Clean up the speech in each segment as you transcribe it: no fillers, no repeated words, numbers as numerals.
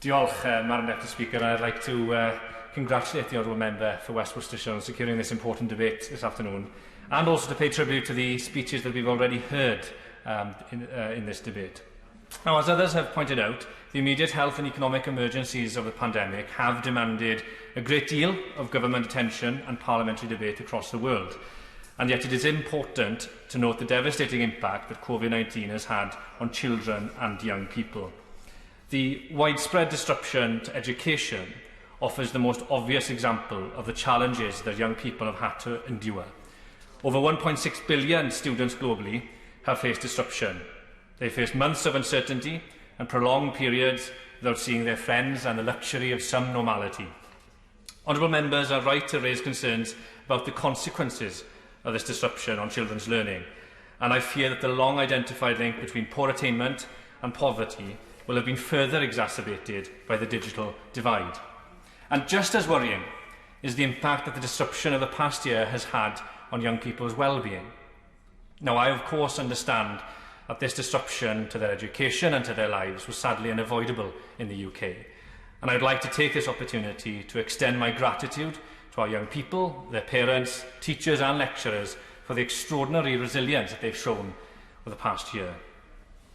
Diolch, Madam Deputy Speaker. I'd like to congratulate the Honourable Member for West Worcestershire on securing this important debate this afternoon, and also to pay tribute to the speeches that we've already heard in this debate. Now, as others have pointed out, the immediate health and economic emergencies of the pandemic have demanded a great deal of government attention and parliamentary debate across the world. And yet it is important to note the devastating impact that COVID-19 has had on children and young people. The widespread disruption to education offers the most obvious example of the challenges that young people have had to endure. Over 1.6 billion students globally have faced disruption. They face months of uncertainty and prolonged periods without seeing their friends and the luxury of some normality. Honourable members are right to raise concerns about the consequences of this disruption on children's learning, and I fear that the long identified link between poor attainment and poverty will have been further exacerbated by the digital divide. And just as worrying is the impact that the disruption of the past year has had on young people's well-being. Now, I of course understand that this disruption to their education and to their lives was sadly unavoidable in the UK, and I'd like to take this opportunity to extend my gratitude to our young people, their parents, teachers and lecturers for the extraordinary resilience that they've shown over the past year.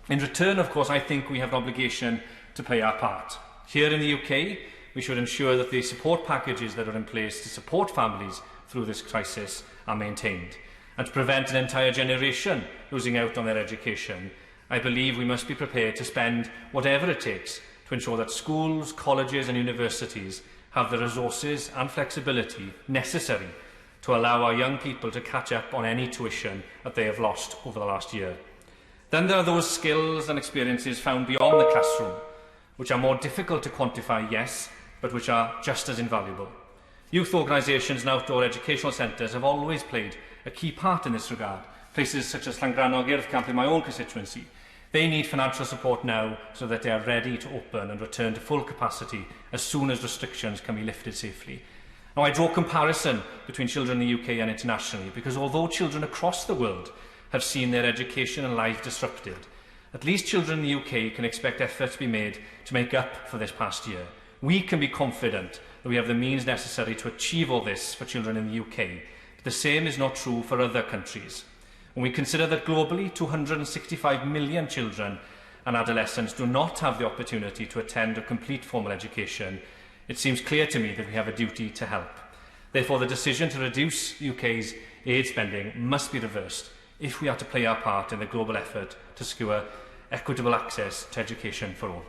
In return, of course, I think we have an obligation to play our part. Here in the UK, we should ensure that the support packages that are in place to support families through this crisis are maintained. And to prevent an entire generation losing out on their education, I believe we must be prepared to spend whatever it takes to ensure that schools, colleges and universities have the resources and flexibility necessary to allow our young people to catch up on any tuition that they have lost over the last year. Then there are those skills and experiences found beyond the classroom, which are more difficult to quantify, yes, but which are just as invaluable. Youth organisations and outdoor educational centres have always played a key part in this regard. Places such as Llangrannog Camp in my own constituency, they need financial support now so that they are ready to open and return to full capacity as soon as restrictions can be lifted safely. Now, I draw comparison between children in the UK and internationally because although children across the world have seen their education and life disrupted, at least children in the UK can expect efforts to be made to make up for this past year. We can be confident that we have the means necessary to achieve all this for children in the UK, but the same is not true for other countries. When we consider that globally 265 million children and adolescents do not have the opportunity to attend a complete formal education, it seems clear to me that we have a duty to help. Therefore, the decision to reduce the UK's aid spending must be reversed if we are to play our part in the global effort to secure equitable access to education for all.